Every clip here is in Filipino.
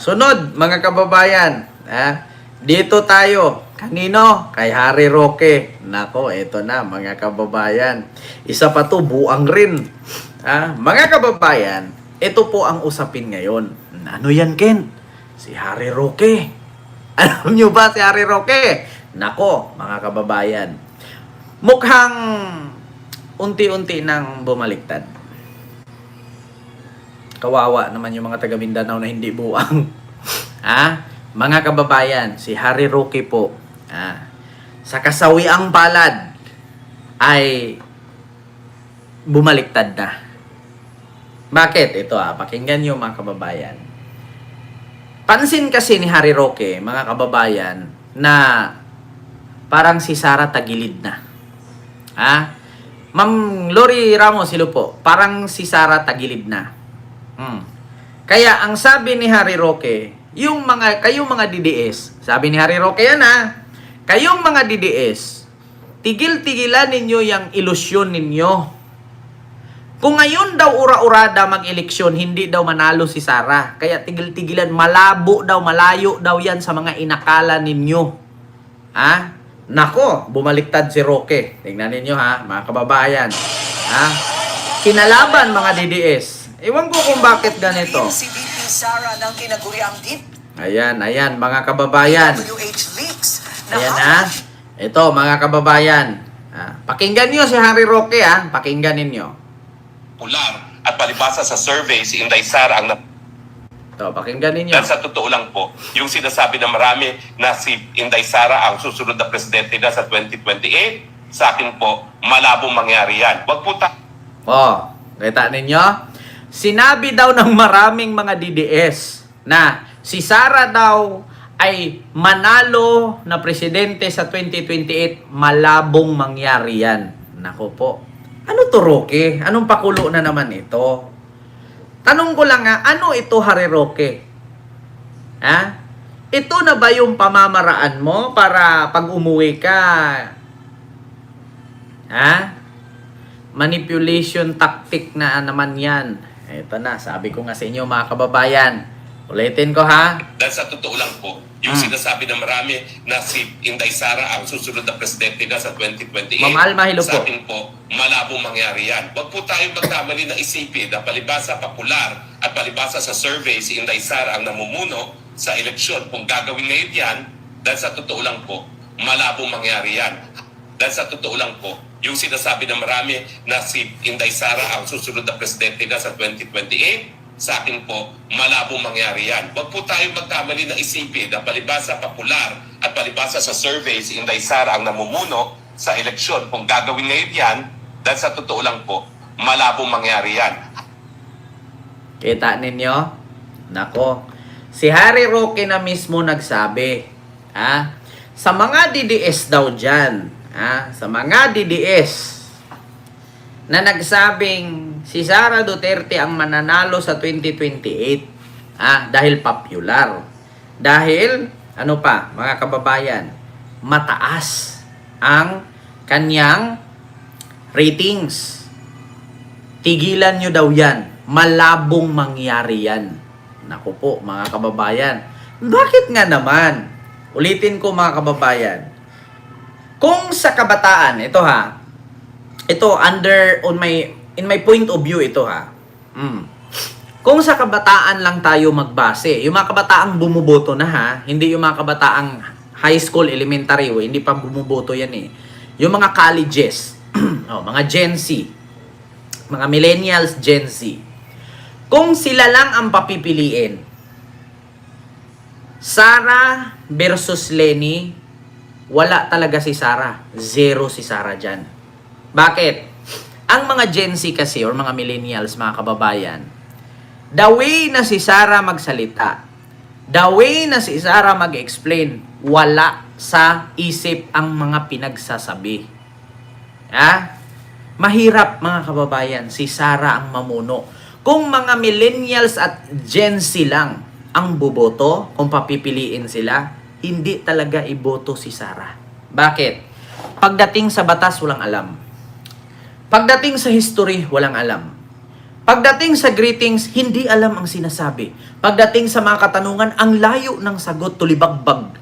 Sunod, mga kababayan. Dito tayo. Kanino? Kay Harry Roque. Nako, eto na, mga kababayan. Isa pa to, buang rin. Mga kababayan, ito po ang usapin ngayon. Ano yan, Ken? Si Harry Roque. Alam nyo ba si Harry Roque? Nako, mga kababayan. Mukhang unti-unti nang bumaliktad. Kawawa naman yung mga taga Mindanao na hindi buang. Mga kababayan, si Harry Roque po, sa kasawiang palad ay bumaliktad na. Bakit? Ito pakinggan nyo mga kababayan. Pansin kasi ni Harry Roque, mga kababayan, na parang si Sara tagilid na. Ma'am Lori Ramos, silo po, parang si Sara tagilid na. Kaya ang sabi ni Harry Roque, kayong mga DDS, sabi ni Harry Roque yan kayong mga DDS, tigil-tigilan ninyo yung ilusyon ninyo. Kung ngayon daw ura-urada mag-eleksyon, hindi daw manalo si Sara. Kaya tigil-tigilan, malabo daw, malayo daw yan sa mga inakala ninyo. Nako, bumaliktad si Roque. Tingnan ninyo mga kababayan. Kinalaban mga DDS. Ewan ko kung bakit ganito. Si VP Sara ng kinaguriang DIP. Ayan, mga kababayan. WH leaks. Ayan Ito, mga kababayan. Pakinggan nyo si Harry Roque, pakinggan ninyo. Pular at palibasa sa survey, si Inday Sara ang Ito, pakinggan ninyo. dahil sa totoo lang po, yung sinasabi ng marami na si Inday Sara ang susunod na presidente na sa 2028, sa akin po, malabong mangyari yan. Wag po Kita ninyo? Sinabi daw ng maraming mga DDS na si Sara daw ay manalo na presidente sa 2028, malabong mangyari yan. Nako po. Ano to, Roque? Anong pakulo na naman ito? Tanong ko lang ano ito, Harry Roque? Ito na ba yung pamamaraan mo para pag umuwi ka? Manipulation tactic na naman yan. Ito na, sabi ko nga sa inyo mga kababayan. Ulitin ko dahil sa totoo lang po, yung sinasabi ng marami na si Inday Sara ang susunod na presidente na sa 2028, Ma'am Alma, hello sa po. akin po, malabong mangyari yan. Wag po tayong magkamali na isipin na palibasa popular at palibasa sa survey, si Inday Sara ang namumuno sa eleksyon. Kung gagawin ngayon yan, dahil sa totoo lang po, malabong mangyari yan. Dahil sa totoo lang po, yung sinasabi ng marami na si Inday Sara ang susunod na presidente na sa 2028, sa akin po, malabong mangyari yan. Wag po tayong magkamali na isipin na palibasa popular at palibasa sa survey, si Inday Sara ang namumuno sa eleksyon. Kung gagawin ngayon yan, dahil sa totoo lang po, malabong mangyari yan. Kita ninyo? Nako. Si Harry Roque na mismo nagsabi. Sa mga DDS daw dyan. Sa mga DDS na nagsabing si Sara Duterte ang mananalo sa 2028 dahil popular. Dahil, mga kababayan, mataas ang kanyang ratings. Tigilan nyo daw yan. Malabong mangyari yan. Naku po, mga kababayan. Bakit nga naman? Ulitin ko mga kababayan. Kung sa kabataan, ito in my point of view ito Kung sa kabataan lang tayo magbase, yung mga kabataang bumuboto na hindi yung mga kabataang high school, elementary, hindi pa bumuboto yan Yung mga colleges, mga Gen Z, mga millennials, Gen Z. Kung sila lang ang papipiliin, Sara versus Lenny, wala talaga si Sara. Zero si Sara dyan. Bakit? Ang mga Gen Z kasi, or mga millennials, mga kababayan, the way na si Sara magsalita, the way na si Sara mag-explain, wala sa isip ang mga pinagsasabi. Mahirap, mga kababayan, si Sara ang mamuno. Kung mga millennials at Gen Z lang ang buboto, kung papipiliin sila, hindi talaga iboto si Sara. Bakit? Pagdating sa batas, walang alam. Pagdating sa history, walang alam. Pagdating sa greetings, hindi alam ang sinasabi. Pagdating sa mga katanungan, ang layo ng sagot, tulibagbag.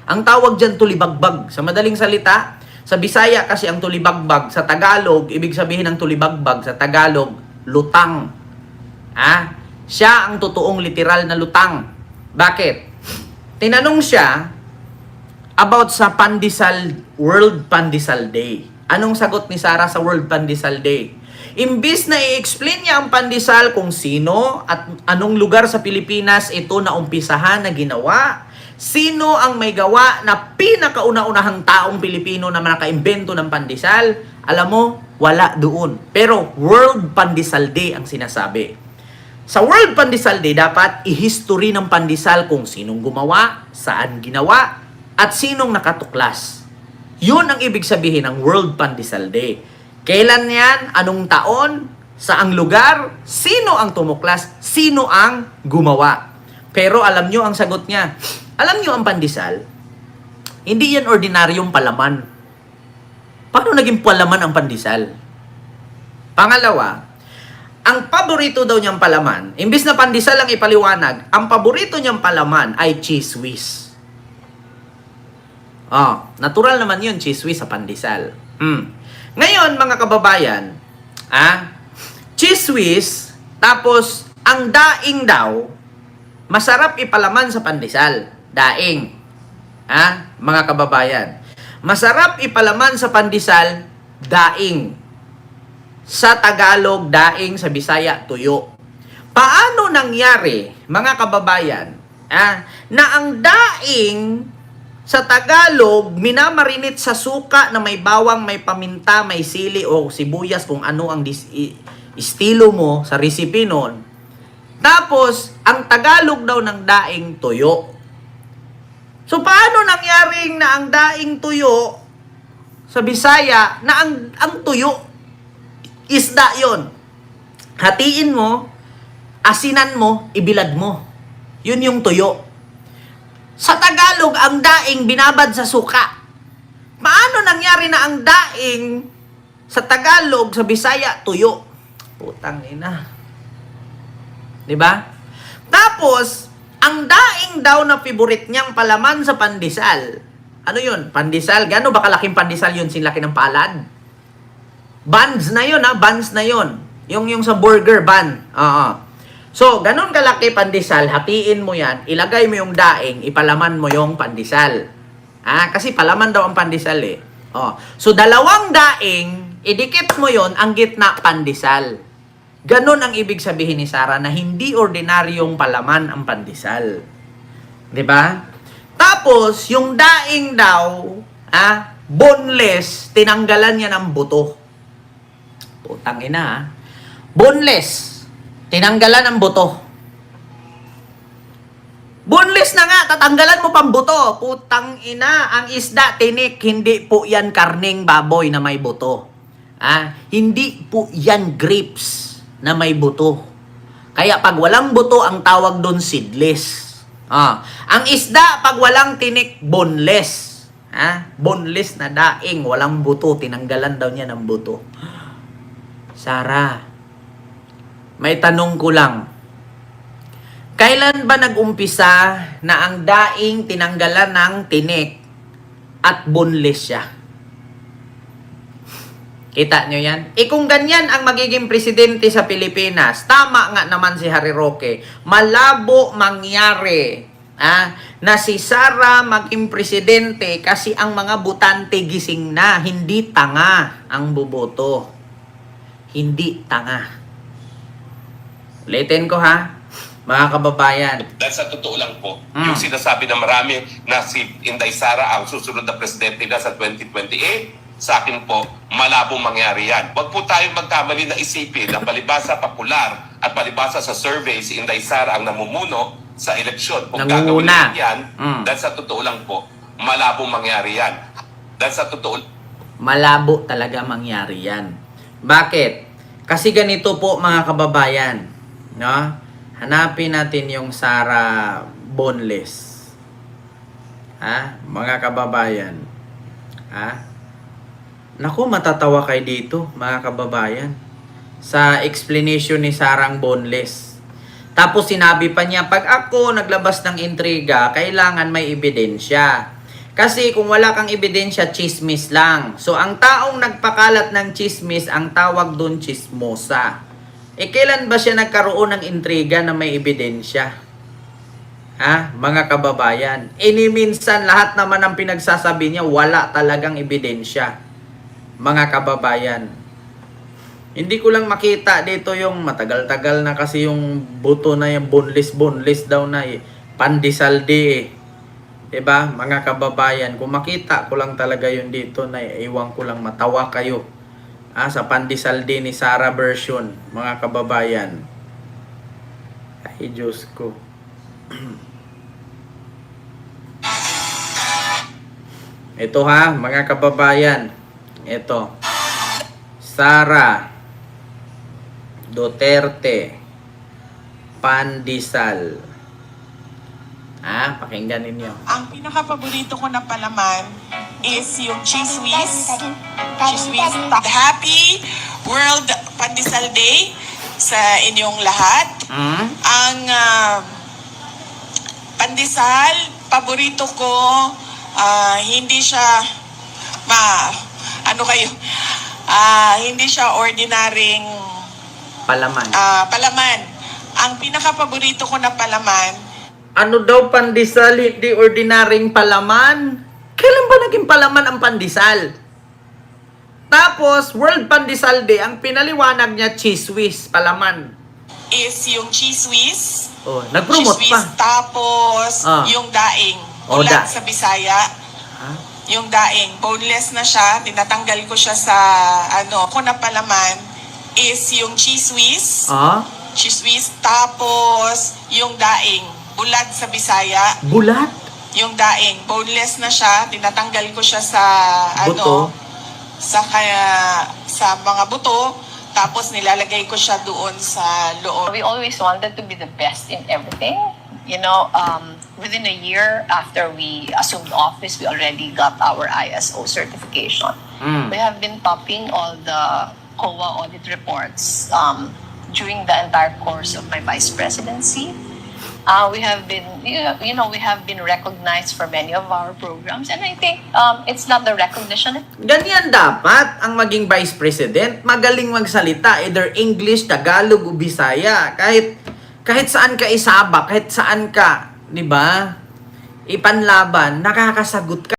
Ang tawag dyan, tulibagbag. Sa madaling salita, sa Bisaya kasi ang tulibagbag. Sa Tagalog, ibig sabihin ng tulibagbag, sa Tagalog, lutang. Siya ang totoong literal na lutang. Bakit? Tinanong siya about sa Pandesal, World Pandesal Day. Anong sagot ni Sarah sa World Pandesal Day? Imbis na i-explain niya ang pandesal kung sino at anong lugar sa Pilipinas ito na umpisahan na ginawa, sino ang may gawa na pinakauna-unahang taong Pilipino na nakaimbento ng pandesal, alam mo, wala doon. Pero World Pandesal Day ang sinasabi. Sa World Pandesal Day, dapat i-history ng pandesal kung sinong gumawa, saan ginawa, at sinong nakatuklas. Yun ang ibig sabihin ng World Pandesal Day. Kailan yan? Anong taon? Saang lugar? Sino ang tumuklas? Sino ang gumawa? Pero alam nyo ang sagot niya. Alam nyo ang pandesal? Hindi yan ordinaryong palaman. Paano naging palaman ang pandesal? Pangalawa, ang paborito daw niyang palaman, imbis na pandesal ang ipaliwanag, ang paborito niyang palaman ay cheese whiz. Natural naman yun, cheese whiz sa pandesal. Ngayon, mga kababayan, cheese whiz, tapos ang daing daw, masarap ipalaman sa pandesal. Daing. Mga kababayan. Masarap ipalaman sa pandesal, daing. Sa Tagalog, daing, sa Bisaya, tuyo. Paano nangyari, mga kababayan, na ang daing sa Tagalog, minamarinate sa suka na may bawang, may paminta, may sili o sibuyas kung ano ang estilo mo sa recipe nun. Tapos, ang Tagalog daw ng daing tuyo. So, paano nangyaring na ang daing tuyo sa Bisaya na ang tuyo, isda yon? Hatiin mo, asinan mo, ibilad mo. Yun yung tuyo. Sa Tagalog, ang daing binabad sa suka. Paano nangyari na ang daing sa Tagalog, sa Bisaya, tuyo? Putang ina. Diba? Tapos, ang daing daw na favorite niyang palaman sa pandesal. Ano yun? Pandesal. Gano'n ba kalaking pandesal yun? Sinlaki ng palad? Buns na yun, buns na yun. Yung sa burger bun. So, ganun kalaki pandesal, hatiin mo yan, ilagay mo yung daing, ipalaman mo yung pandesal. Kasi palaman daw ang pandesal eh. So, dalawang daing, idikit mo yon ang gitna pandesal. Ganun ang ibig sabihin ni Sarah na hindi ordinaryong palaman ang pandesal. 'Di ba? Tapos, yung daing daw, boneless, tinanggalan niya ng buto. Putang ina, boneless. Tinanggalan ang buto. Boneless na nga, tatanggalan mo pang buto. Putang ina, ang isda, tinik, hindi po yan karning baboy na may buto. Hindi po yan grapes na may buto. Kaya pag walang buto, ang tawag doon seedless. Ang isda, pag walang tinik, boneless. Boneless na daing, walang buto, tinanggalan daw niya ng buto. Sarah, may tanong ko lang. Kailan ba nag-umpisa na ang daing tinanggalan ng tinik at boneless siya? Kita nyo yan? Kung ganyan ang magiging presidente sa Pilipinas, tama nga naman si Harry Roque, malabo mangyari na si Sara maging presidente kasi ang mga butante gising na, hindi tanga ang buboto. Hindi tanga. Ulitin ko mga kababayan. Dahil sa totoo lang po, yung sinasabi ng marami na si Inday Sara ang susunod na presidente na sa 2028, sa akin po, malabong mangyari yan. Huwag po tayong magkamali na isipin na palibasa popular at palibasa sa survey si Inday Sara ang namumuno sa eleksyon. Kung gagawin yan, dahil sa totoo lang po, malabong mangyari yan. Dahil sa totoo malabo talaga mangyari yan. Bakit? Kasi ganito po mga kababayan. No? Hanapin natin yung Sara boneless. Mga kababayan. Naku, matatawa kayo dito, mga kababayan. sa explanation ni Sarang Boneless. Tapos sinabi pa niya, pag ako naglabas ng intriga, kailangan may ebidensya. Kasi kung wala kang ebidensya, chismis lang. So ang taong nagpakalat ng chismis, ang tawag doon chismosa. Kailan ba siya nagkaroon ng intriga na may ebidensya? Ha, mga kababayan? Minsan lahat naman ng pinagsasabi niya, wala talagang ebidensya. Mga kababayan. Hindi ko lang makita dito yung matagal-tagal na kasi yung buto na yung boneless daw na pandesal eh. Diba, mga kababayan? Kung makita ko lang talaga yun dito na iwan ko lang matawa kayo. Sa pandesal ni Sara version, mga kababayan. Ay, Diyos ko. Ito ha, mga kababayan. Ito. Sara Duterte Pandesal. Pakinggan ninyo. Ang pinaka-paborito ko na palaman is yung cheese whiz. Cheese whiz. Happy World Pandesal Day sa inyong lahat. Ang pandesal, paborito ko, hindi siya hindi siya ordinaryong Palaman. palaman. Ang pinaka-paborito ko na palaman, Ano daw pandesal, hindi ordinaryong palaman? Kailan ba naging palaman ang pandesal? Tapos, World Pandesal Day, ang pinaliwanag niya, cheese whiz, palaman. is yung cheese whiz. Oh, nag-promote Cheese pa. whiz, tapos yung daing. Oh, Ulat da- sa Bisaya. Yung daing. Boneless na siya. Tinatanggal ko siya sa Ako na palaman is yung cheese whiz. Cheese whiz. Tapos yung daing. Ulat sa Bisaya. Bulat. Yung daing. Boneless na siya. Tinatanggal ko siya sa Buto. sa mga buto. Tapos nilalagay ko siya doon sa loob. We always wanted to be the best in everything. You know, within a year after we assumed office, we already got our ISO certification. We have been topping all the COA audit reports during the entire course of my vice presidency. We have been, we have been recognized for many of our programs, and I think it's not the recognition. Ganyan dapat ang maging vice president. Magaling magsalita, either English, Tagalog, o Bisaya. Kahit saan ka isabak, kahit saan ka, di ba? Ipanlaban, nakakasagot ka.